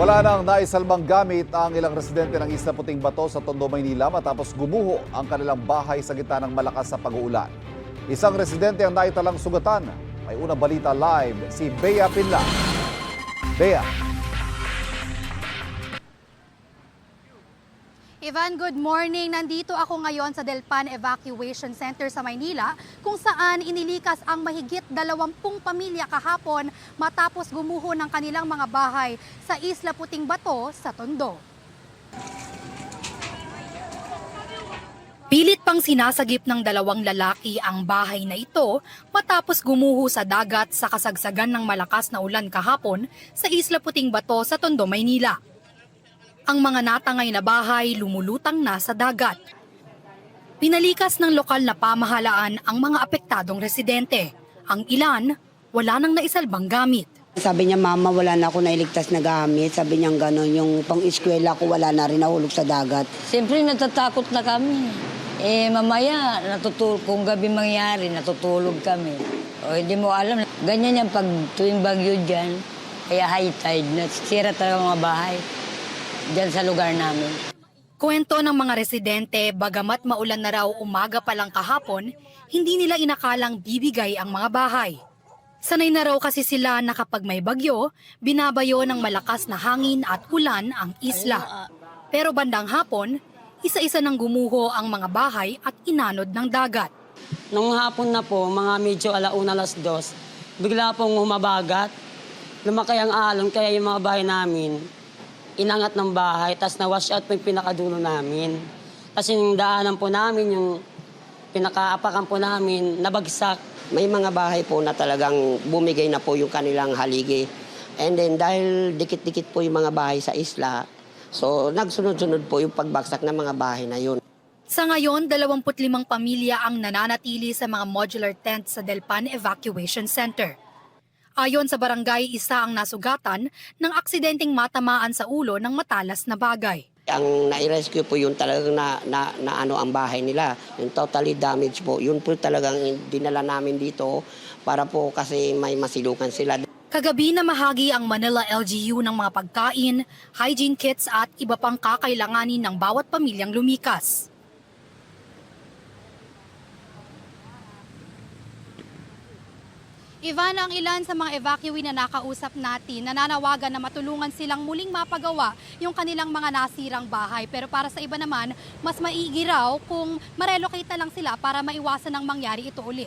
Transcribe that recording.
Wala nang naisalbang gamit ang ilang residente ng Isla Puting Bato sa Tondo, Maynila matapos gumuho ang kanilang bahay sa gitna ng malakas na pag-uulan. Isang residente ang naitalang sugatan. May unang balita live si Bea Pinla. Bea. Ivan, good morning. Nandito ako ngayon sa Delpan Evacuation Center sa Maynila kung saan inilikas ang mahigit 20 pamilya kahapon matapos gumuho ng kanilang mga bahay sa Isla Puting Bato sa Tondo. Pilit pang sinasagip ng 2 lalaki ang bahay na ito matapos gumuho sa dagat sa kasagsagan ng malakas na ulan kahapon sa Isla Puting Bato sa Tondo, Maynila. Ang mga natangay na bahay lumulutang na sa dagat. Pinalikas ng lokal na pamahalaan ang mga apektadong residente. Ang ilan, wala nang naisalbang gamit. Sabi niya, mama, wala na ako nailigtas na gamit. Sabi niya gano'n, yung pang-eskwela ko wala na rin nahulog sa dagat. Siyempre natatakot na kami. Mamaya, kung gabi mangyari, natutulog kami. O hindi mo alam, ganyan yung pag tuwing bagyo dyan, kaya high tide, nasira talaga mga bahay dyan sa lugar namin. Kwento ng mga residente, bagamat maulan na raw umaga pa lang kahapon, hindi nila inakalang bibigay ang mga bahay. Sanay na raw kasi sila na kapag may bagyo, binabayo ng malakas na hangin at ulan ang isla. Pero bandang hapon, isa-isa nang gumuho ang mga bahay at inanod ng dagat. Nung hapon na po, mga medyo 1:00, 2:00, bigla pong humabagat. Lumakay ang alon, kaya yung mga bahay namin, inangat ng bahay, tapos na-wash out po yung pinakadulo namin. Tapos yung daanan po namin, yung pinakaapakan po namin, nabagsak. May mga bahay po na talagang bumigay na po yung kanilang haligi. And then dahil dikit-dikit po yung mga bahay sa isla, so nagsunod-sunod po yung pagbagsak ng mga bahay na yun. Sa ngayon, 25 pamilya ang nananatili sa mga modular tents sa Delpan Evacuation Center. Ayon sa barangay, isa ang nasugatan ng aksidenteng matamaan sa ulo ng matalas na bagay. Ang nai-rescue po yung talagang na ano ang bahay nila, yung totally damaged po. Yun po talagang dinala namin dito para po kasi may masilukan sila. Kagabi na mahagi ang Manila LGU ng mga pagkain, hygiene kits at iba pang kakailanganin ng bawat pamilyang lumikas. Ivan, ang ilan sa mga evacuee na nakausap natin, nananawagan na matulungan silang muling mapagawa yung kanilang mga nasirang bahay. Pero para sa iba naman, mas maigi raw kung marelocate na lang sila para maiwasan ng mangyari ito ulit.